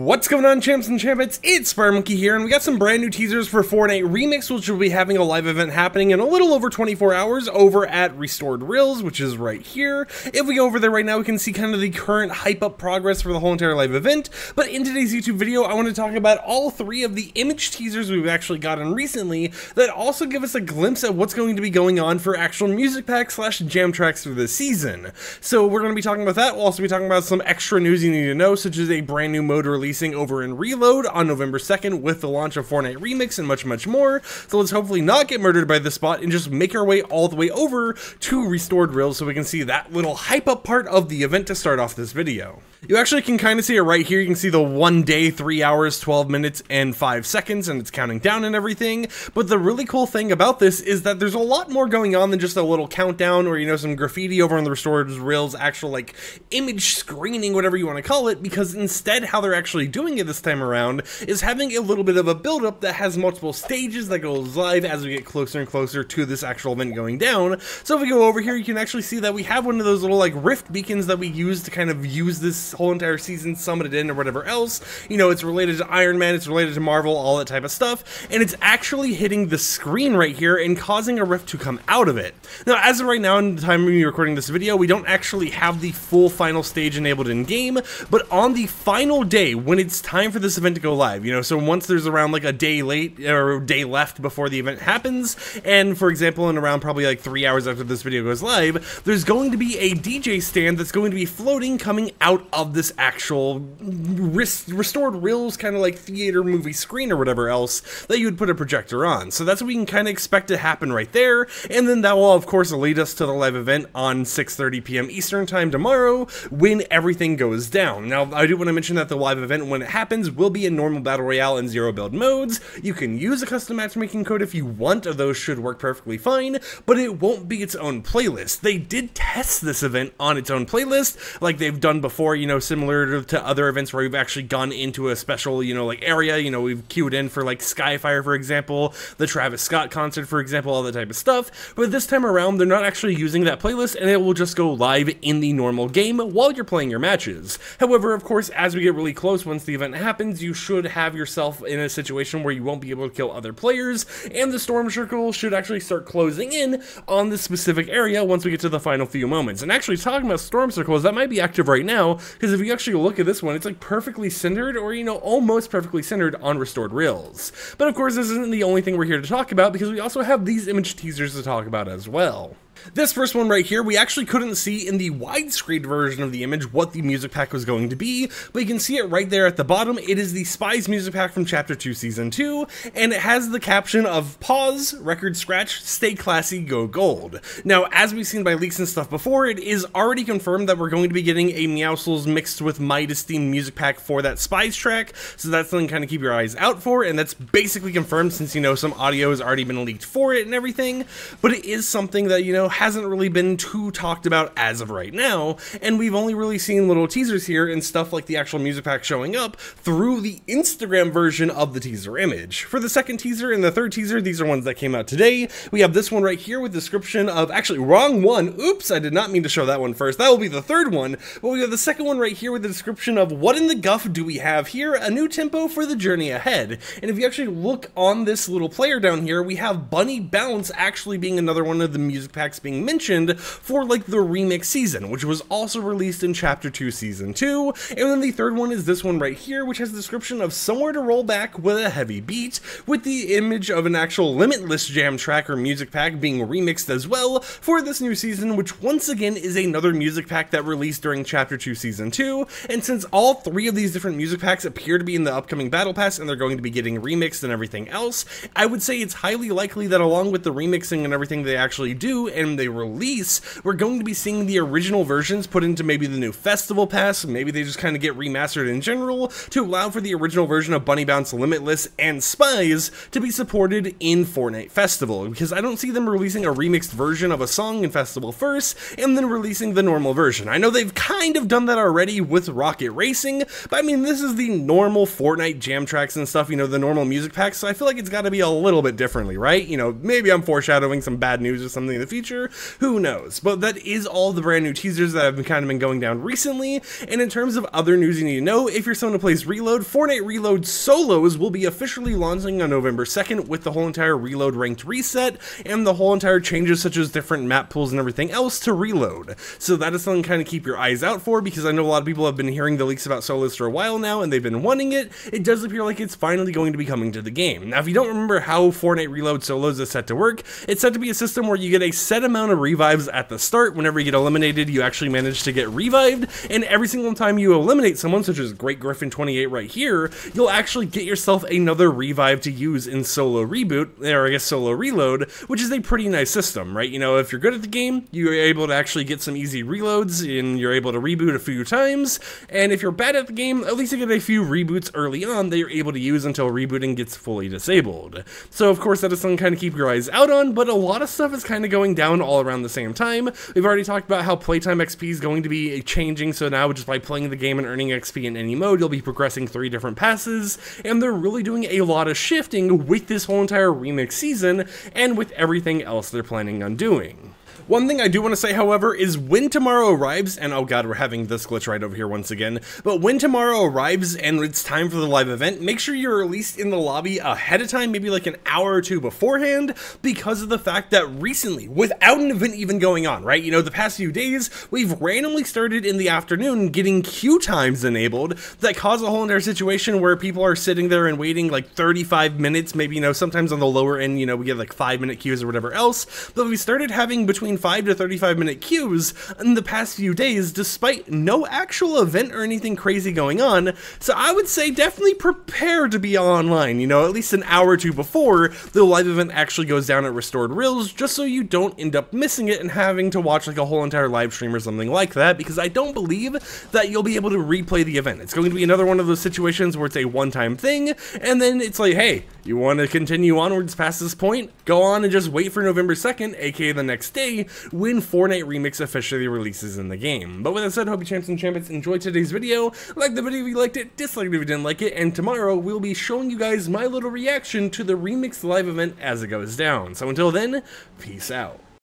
What's going on, champs and champions? It's FireMonkey here, and we got some brand new teasers for Fortnite Remix, which will be having a live event happening in a little over 24 hours over at Restored Reels, which is right here. If we go over there right now, we can see kind of the current hype-up progress for the whole entire live event, but in today's YouTube video, I want to talk about all three of the image teasers we've actually gotten recently that also give us a glimpse at what's going to be going on for actual music packs / jam tracks for this season. So we're going to be talking about that. We'll also be talking about some extra news you need to know, such as a brand new mode releasing over in Reload on November 2nd with the launch of Fortnite Remix and much more. So let's hopefully not get murdered by this spot and just make our way all the way over to Restored Reels so we can see that little hype up part of the event to start off this video. You actually can kind of see it right here. You can see the 1 day, 3 hours, 12 minutes, and 5 seconds, and it's counting down and everything. But the really cool thing about this is that there's a lot more going on than just a little countdown or, you know, some graffiti over on the Restored Reels, actual like image screening, whatever you want to call it, because instead how they're actually doing it this time around is having a little bit of a build-up that has multiple stages that goes live as we get closer and closer to this actual event going down. So if we go over here, you can actually see that we have one of those little like rift beacons that we use to kind of use this whole entire season, summon it in or whatever else. You know, it's related to Iron Man, it's related to Marvel, all that type of stuff, and it's actually hitting the screen right here and causing a rift to come out of it. Now, as of right now, in the time of me recording this video, we don't actually have the full final stage enabled in game, but on the final day, when it's time for this event to go live, you know, so once there's around like a day late or a day left before the event happens, and for example, in around probably like 3 hours after this video goes live, there's going to be a DJ stand that's going to be floating coming out of this actual Restored Reels kind of like theater movie screen or whatever else that you would put a projector on. So that's what we can kind of expect to happen right there, and then that will of course lead us to the live event on 6:30 p.m. Eastern time tomorrow when everything goes down. Now, I do want to mention that the live event, when it happens, will be in normal battle royale and zero build modes. You can use a custom matchmaking code if you want, those should work perfectly fine, but it won't be its own playlist. They did test this event on its own playlist like they've done before, you know, similar to other events where we've actually gone into a special, you know, like area, you know, we've queued in for like Skyfire, for example, the Travis Scott concert, for example, all that type of stuff. But this time around, they're not actually using that playlist, and it will just go live in the normal game while you're playing your matches. However, of course, as we get really close, once the event happens, you should have yourself in a situation where you won't be able to kill other players, and the storm circle should actually start closing in on this specific area once we get to the final few moments. And actually, talking about storm circles, that might be active right now, because if you actually look at this one, it's like perfectly centered, or, you know, almost perfectly centered on Restored Reels. But of course, this isn't the only thing we're here to talk about, because we also have these image teasers to talk about as well. This first one right here, we actually couldn't see in the widescreen version of the image what the music pack was going to be, but you can see it right there at the bottom. It is the Spies music pack from Chapter 2 Season 2, and it has the caption of "Pause, record scratch, stay classy, go gold." Now, as we've seen by leaks and stuff before, it is already confirmed that we're going to be getting a Meowscles mixed with Midas themed music pack for that Spies track, so that's something to kind of keep your eyes out for, and that's basically confirmed since, you know, some audio has already been leaked for it and everything, but it is something that, you know, hasn't really been too talked about as of right now, and we've only really seen little teasers here and stuff like the actual music pack showing up through the Instagram version of the teaser image. For the second teaser and the third teaser, these are ones that came out today. We have this one right here with description of, actually wrong one, oops, I did not mean to show that one first, that will be the third one, but we have the second one right here with the description of "What in the guff do we have here? A new tempo for the journey ahead." And if you actually look on this little player down here, we have Bunny Bounce actually being another one of the music packs being mentioned for like the remix season, which was also released in Chapter 2 Season 2. And then the third one is this one right here, which has a description of "Somewhere to roll back with a heavy beat," with the image of an actual Limitless jam track or music pack being remixed as well for this new season, which once again is another music pack that released during Chapter 2 Season 2. And since all three of these different music packs appear to be in the upcoming Battle Pass and they're going to be getting remixed and everything else, I would say it's highly likely that along with the remixing and everything they actually do and they release, we're going to be seeing the original versions put into maybe the new Festival Pass. Maybe they just kind of get remastered in general to allow for the original version of Bunny Bounce, Limitless, and Spies to be supported in Fortnite Festival, because I don't see them releasing a remixed version of a song in Festival first and then releasing the normal version. I know they've kind of done that already with Rocket Racing, but I mean, this is the normal Fortnite jam tracks and stuff, you know, the normal music packs, so I feel like it's got to be a little bit differently, right? You know, maybe I'm foreshadowing some bad news or something in the future, future, who knows? But that is all the brand new teasers that have been going down recently. And in terms of other news you need to know, if you're someone who plays Reload, Fortnite Reload Solos will be officially launching on November 2nd with the whole entire Reload ranked reset and the whole entire changes such as different map pools and everything else to Reload. So that is something to kind of keep your eyes out for, because I know a lot of people have been hearing the leaks about Solos for a while now and they've been wanting it. It does appear like it's finally going to be coming to the game. Now, if you don't remember how Fortnite Reload Solos is set to work, it's set to be a system where you get a set amount of revives at the start. Whenever you get eliminated, you actually manage to get revived, and every single time you eliminate someone, such as Great Griffin 28 right here, you'll actually get yourself another revive to use in solo reboot, or I guess solo reload, which is a pretty nice system, right? You know, if you're good at the game, you're able to actually get some easy reloads, and you're able to reboot a few times, and if you're bad at the game, at least you get a few reboots early on that you're able to use until rebooting gets fully disabled. So of course that is something to kind of keep your eyes out on, but a lot of stuff is kind of going down all around the same time. We've already talked about how playtime XP is going to be changing, so now just by playing the game and earning XP in any mode, you'll be progressing 3 different passes, and they're really doing a lot of shifting with this whole entire remix season, and with everything else they're planning on doing. One thing I do want to say, however, is when tomorrow arrives, and oh god, we're having this glitch right over here once again, but when tomorrow arrives and it's time for the live event, make sure you're at least in the lobby ahead of time, maybe like an hour or two beforehand, because of the fact that recently, without an event even going on, right, you know, the past few days, we've randomly started in the afternoon getting queue times enabled that cause a whole entire situation where people are sitting there and waiting like 35 minutes, maybe, you know, sometimes on the lower end, you know, we get like 5-minute queues or whatever else, but we started having between 5 to 35-minute queues in the past few days, despite no actual event or anything crazy going on. So I would say definitely prepare to be online, you know, at least an hour or two before the live event actually goes down at Restored Reels, just so you don't end up missing it and having to watch like a whole entire live stream or something like that, because I don't believe that you'll be able to replay the event. It's going to be another one of those situations where it's a one-time thing, and then it's like, hey, you want to continue onwards past this point? Go on and just wait for November 2nd, aka the next day, when Fortnite Remix officially releases in the game. But with that said, hope you champs and champions enjoyed today's video. Like the video if you liked it, dislike it if you didn't like it, and tomorrow we'll be showing you guys my little reaction to the Remix live event as it goes down. So until then, peace out.